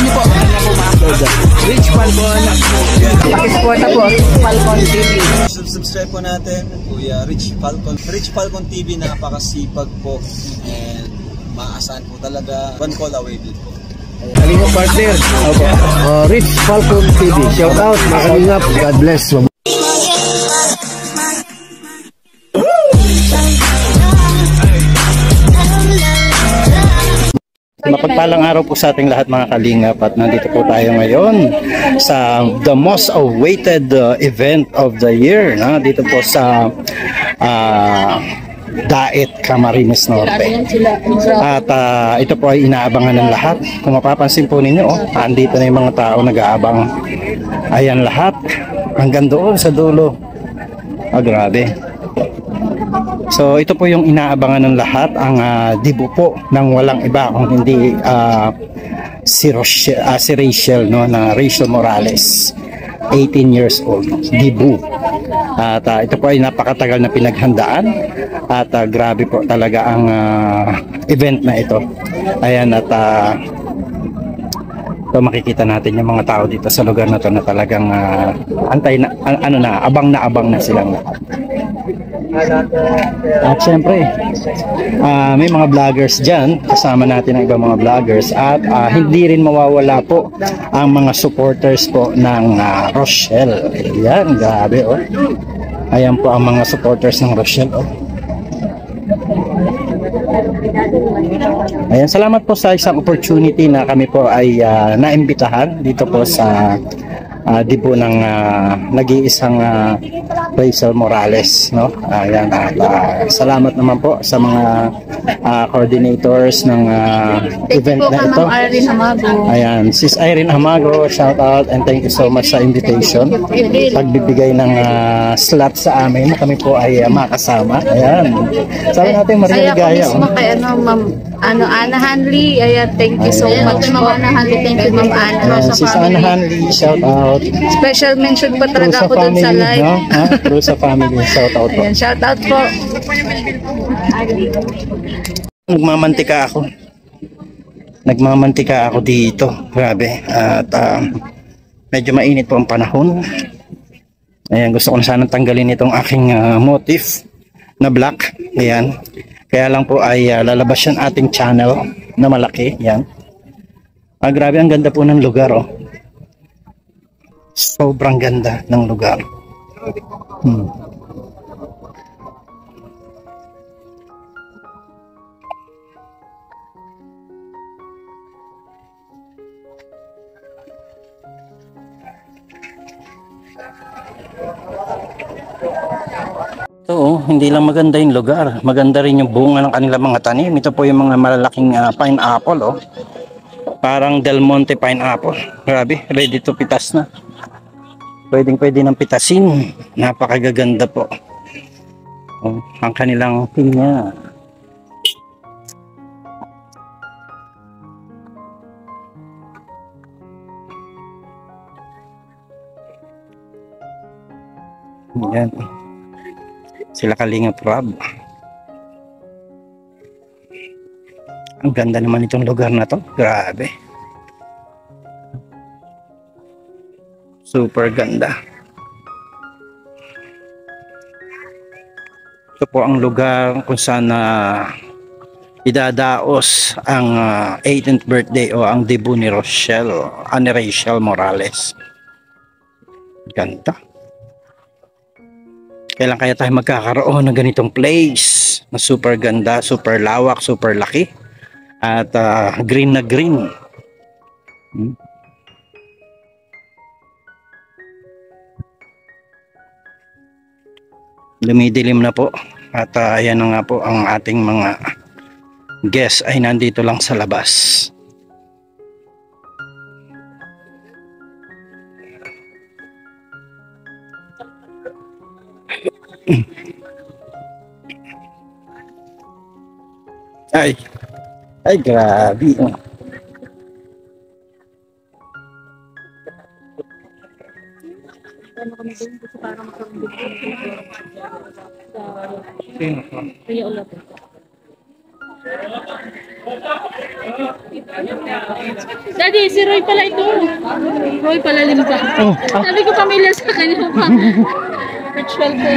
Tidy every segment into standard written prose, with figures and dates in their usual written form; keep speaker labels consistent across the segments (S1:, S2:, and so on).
S1: niyo po, wala na po ma-upload. Rich Falcon. Pakisuporta po, Rich Falcon TV.
S2: Subscribe po natin, Kuya Rich Falcon. Rich Falcon TV, napakasipag po. And maasahan po talaga. One call away din po.
S3: Kalingap partner. Okay. Rich Falcon TV. Shout out, mga kalingap. God bless. Mapagpalang araw po sa ating lahat mga kalingap, at nandito po tayo ngayon sa the most awaited event of the year, dito po sa Daet, Camarines Norte. At ito po ay inaabangan ng lahat. Kung mapapansin po ninyo, andito na yung mga tao nag-aabang. Ayan lahat, hanggang doon sa dulo. Grabe. So ito po yung inaabangan ng lahat, ang debut po ng walang iba kung hindi si Rachel, na Rachel Morales, 18 years old, debut. At ito po ay napakatagal na pinaghandaan, at grabe po talaga ang event na ito. Ayan, at ito makikita natin yung mga tao dito sa lugar na to na talagang abang na silang lahat. At syempre, may mga vloggers dyan, kasama natin ang ibang mga vloggers, at hindi rin mawawala po ang mga supporters po ng Rochelle. Ayan, grabe Ayan po ang mga supporters ng Rochelle Ayan, salamat po sa isang opportunity na kami po ay naimbitahan dito po sa debut ng nag-iisang Rachel Morales, Ayan, at salamat naman po sa mga coordinators ng event na ito. Ayan, Sis Irene Hamago, shout out and thank you so much sa invitation. Pagbibigay ng slot sa amin, kami po ay makasama. Ayan, sabi natin Maria Ligaya.
S4: Ana Hanley, ayan, thank you so much, Ma'am Ana Hanley. Thank you, Ma'am Ana.
S3: Sis Ana Hanley, shout out.
S4: Special mention pa talaga ako dun sa live.
S3: Rusa family, shout out po.
S4: Ayan, shout out po.
S3: Nagmamantika ako dito, grabe. At medyo mainit po ang panahon. Ayan, gusto ko na sanang tanggalin itong aking motif na black. Ayan, kaya lang po ay lalabas yan ating channel na malaki. Yan. Grabe, ang ganda po ng lugar. Sobrang ganda ng lugar. Ito, hindi lang maganda yung lugar, maganda rin yung bunga ng kanilang mga tanim. Ito po yung mga malalaking pineapple, parang Del Monte pineapple. Grabe, ready to pitas na. Pwede ng pitasin. Napakagaganda po. Ang kanilang pinya. Yan. Sila Kalingap Rob. Ang ganda naman itong lugar na to. Grabe. Super ganda. Ito po ang lugar kung saan idadaos ang 18th birthday o ang debut ni Rachel Morales. Ganda. Kailan kaya tayo magkakaroon ng ganitong place na super ganda, super lawak, super laki, at green na green. Lumidilim na po, at ayan na nga po ang ating mga guests ay nandito lang sa labas. Ay grabe.
S4: Daddy, si Roy pala ito. Roy pala limpa.
S3: Oh,
S4: Sabi ko pamilya sa kanya pa. Ritual ko.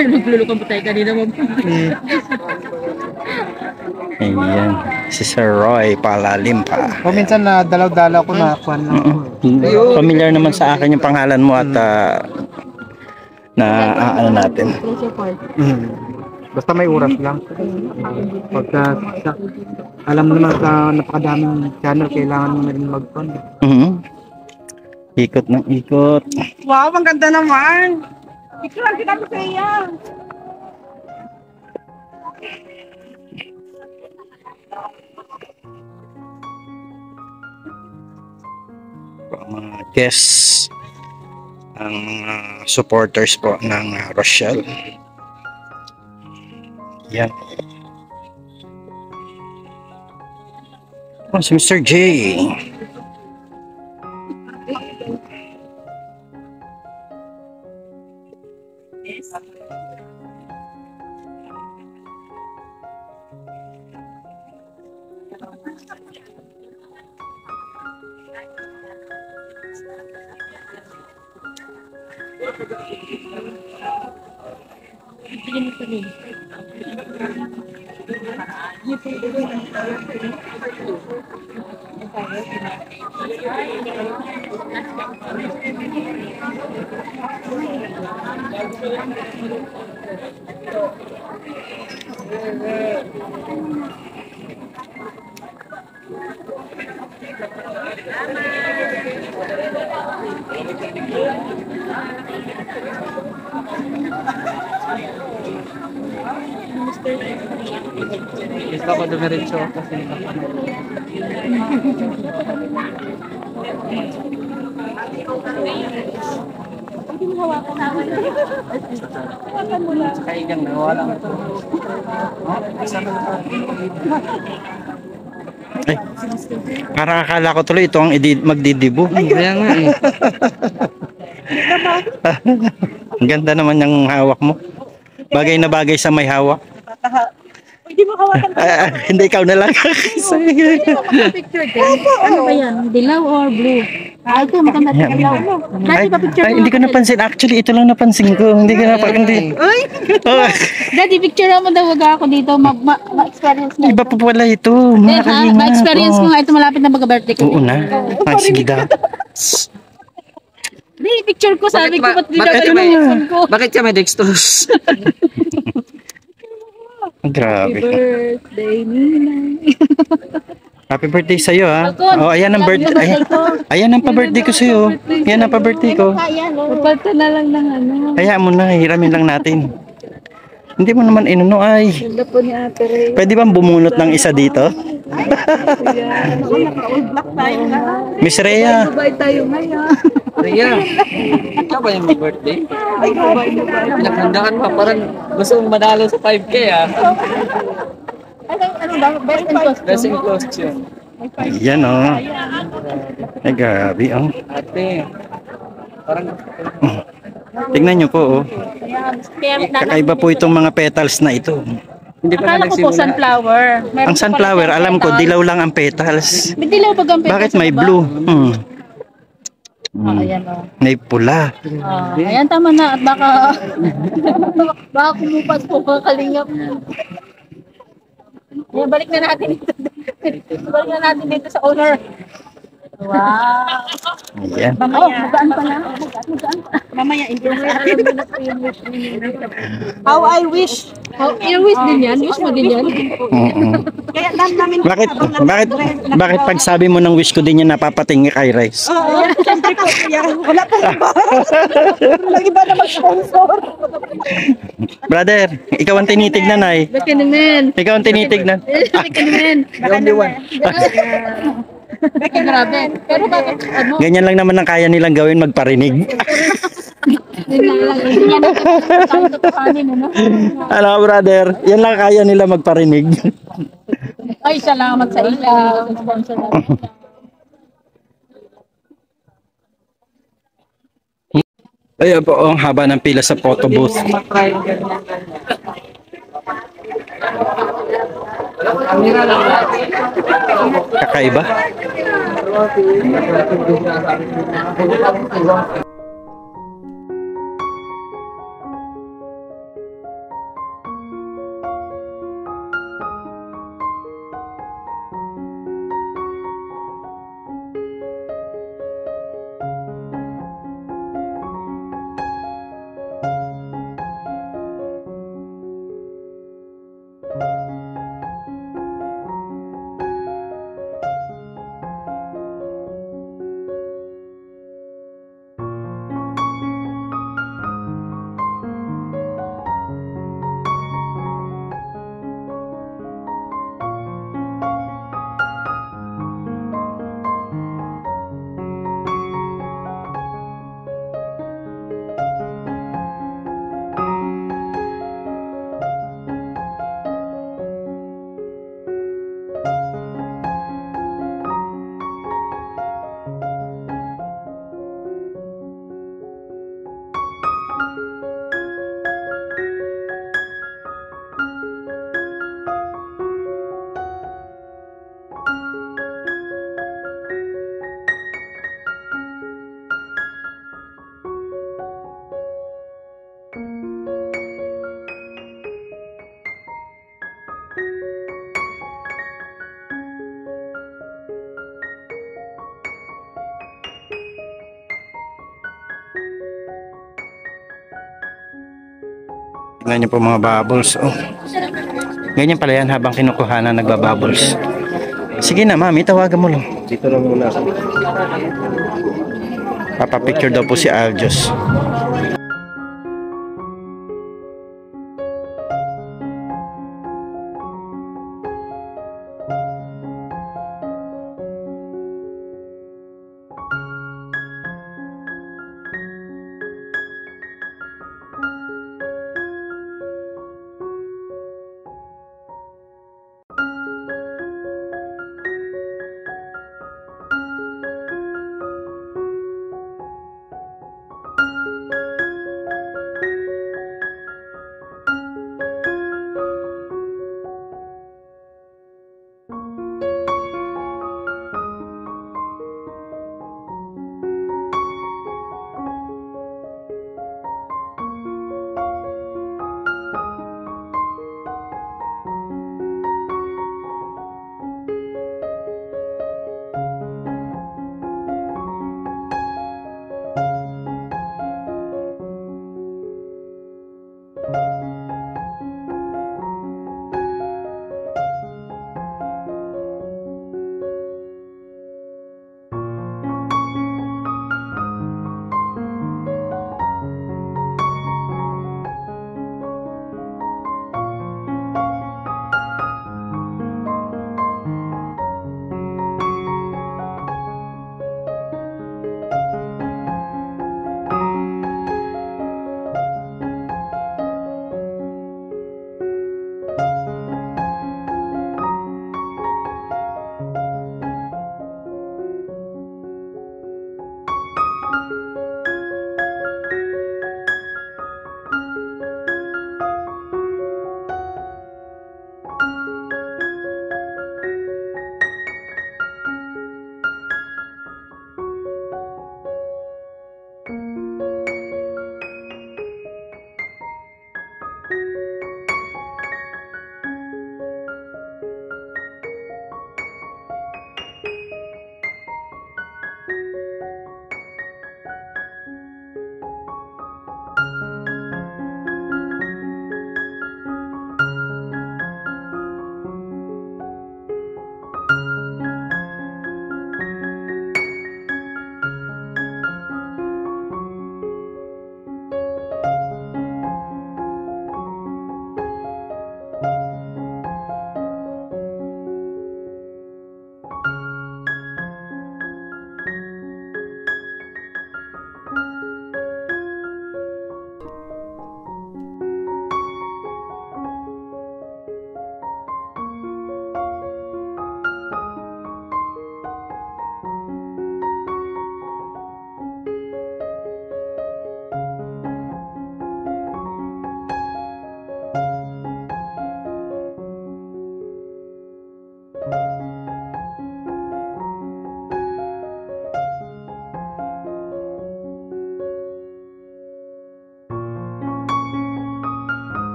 S4: Naglulukang pa tayo kanina mo.
S3: Ayan. Si Sir Roy palalim pa.
S1: O minsan na dalaw-dalaw ko na kwan lang.
S3: Familiar naman sa akin yung pangalan mo at na ano natin.
S1: Basta may oras lang. Pagka alam mo naman sa napakadaming channel, kailangan mo na rin mag-on.
S3: Ikot ng ikot.
S1: Wow, ang ganda naman! Picture lang kita sa iya!
S3: Mga guests, ang mga supporters po ng Rochelle. Yan. Oh, si Mr. J.
S1: Gusto ko dumiretso kasi kaigang nawala.
S3: Ay, parang akala ko tuloy ito ang magdidibo.
S1: Kaya nga eh.
S3: Ang ganda naman yung hawak mo. Bagay na bagay sa may hawak.
S4: Hindi mo hawakan.
S3: Hindi, ikaw na lang.
S4: Picture din. Ano ba yan? Dilaw or blue? Ay, ito maganda sa dilaw. Daddy, pa-picture
S3: Ay, hindi ko napansin. Actually, ito lang napansin ko. Hindi ko napansin.
S4: Ay! Daddy, picture mo daw wag ako dito. Ma-experience mo.
S3: Iba pa pala ito.
S4: Ma-experience mo nga ito malapit na mag-birthday ko.
S3: Oo na. Ay, sige daw.
S4: Hindi, picture ko. Sabi ko, ba't
S1: bakit
S4: dinabay yung phone ko?
S1: Bakit siya may dextrose?
S3: Grabe.
S4: Birthday, Ninay.
S3: Happy birthday sa'yo, ha?
S4: Alcon,
S3: Oh, ayan ang birthday. Ayan ang pa-birthday ko sa'yo. Ayan ang pa-birthday ko.
S4: Papalta na lang ng ano.
S3: Hayaan mo na, hiramin lang natin. Hindi mo naman inuno ay.
S4: Ganda po ni Ate Ray.
S3: Pwede bang bumunot ng isa dito? Miss Rhea.
S4: Sabay tayo ngayon.
S1: Rhea, ikaw ba yung birthday? Ay, pinaghandaan mo. Parang gusto mong manalo sa 5K ah.
S4: Ano ba? Best in costume?
S1: Blessing costume.
S3: Yan, oh. Ay, grabe, oh.
S1: Ate, parang
S3: Tingnan nyo po, oh.
S4: Kaya
S3: Kakaiba po itong mga petals na ito.
S1: hindi pa
S4: akala
S1: na
S4: ko po
S1: nagsimula.
S4: sunflower. Meron
S3: Ang
S4: pa
S3: sunflower,
S4: pala
S3: alam ko,
S4: petals.
S3: dilaw lang ang petals.
S4: May dilaw pag ang petals.
S3: Bakit may
S4: ano ba?
S3: blue?
S4: Ayan o.
S3: May pula.
S4: Ayan, tama na. At baka baka kumupas po mga kalingap. Ayan, balik na natin dito. Balik na natin dito sa owner. Wow.
S3: Ayan.
S4: Mamaya. Magaan pa na. Magaan pa. Mamaya, How I wish. How I wish din yan? Wish mo din yan? Kaya namin.
S3: Bakit pag sabi mo ng wish ko din yan napapating kay Rice?
S4: Siyempre po, wala pa iba. Lagi ba na mag-sponsor?
S3: Brother, ikaw ang tinitignan ay.
S4: Baka naman.
S3: Ikaw ang tinitignan.
S4: Baka naman. Baka naman. Grabe. Pero bakit, ano?
S3: Ganyan lang naman ang kaya nilang gawin, magparinig.
S4: Hindi yan ang totohanin, ano?
S3: Ano brother, yan lang kaya nila magparinig.
S4: Ay, salamat sa ila. Sponsor natin.
S3: Ayan po, ang haba ng pila sa photo booth. Kakaiba. Tingnan niyo po mga bubbles. Oh. Ganyan pala yan habang kinukuhanan nagbabubbles. Sige na mami, tawagan mo lang.
S1: Dito lang muna ako.
S3: Papapicture daw po si Aljos.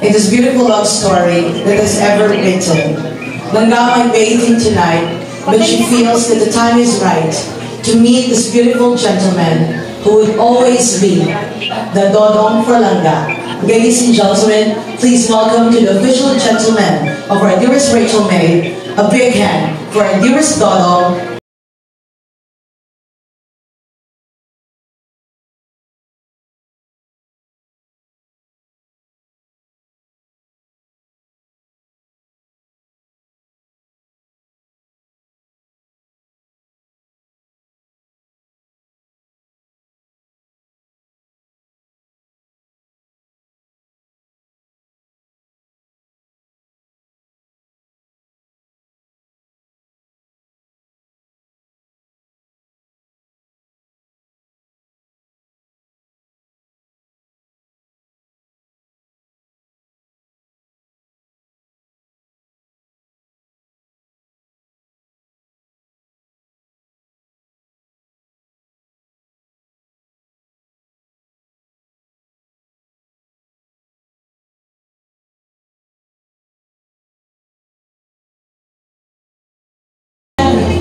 S5: in this beautiful love story that has ever written. Langga might be 18 tonight, but she feels that the time is right to meet this beautiful gentleman who would always be the Dodong for Langga. Ladies and gentlemen, please welcome to the official gentleman of our dearest Rachel May, a big hand for our dearest Dodong.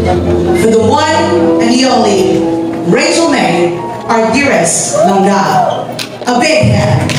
S5: For the one and the only Rachel May, our dearest Langga. A big hand.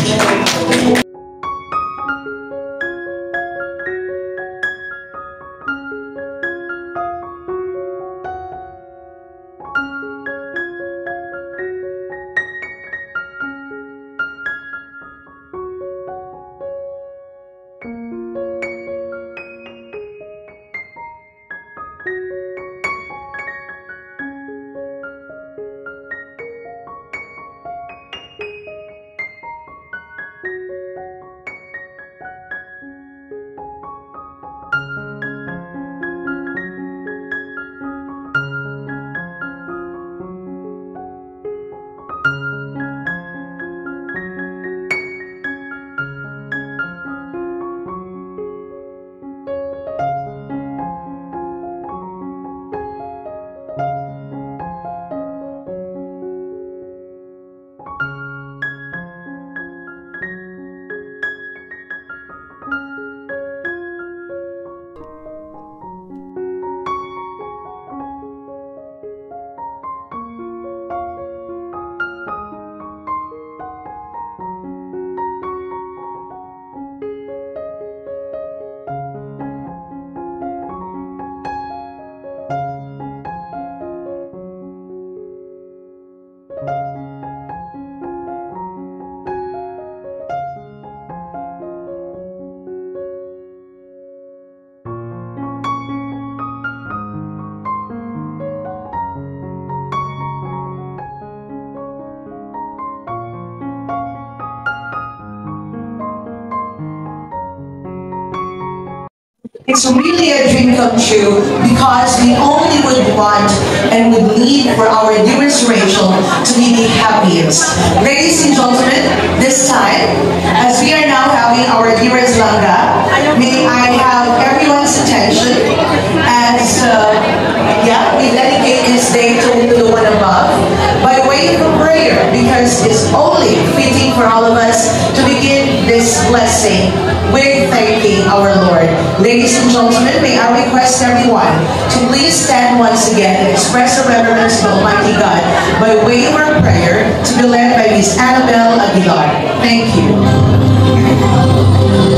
S5: It's really a dream come true because we only would want and would need for our dearest Rachel to be the happiest. Ladies and gentlemen, this time, as we are now having our dearest Langga, may I have everyone's attention as we dedicate this day to the one above by way of a prayer, because it's only fitting for all of us to begin this blessing with thanking our Lord. Ladies and gentlemen, may I request everyone to please stand once again and express a reverence to Almighty God by way of our prayer to be led by Miss Annabelle Aguilar. Thank you.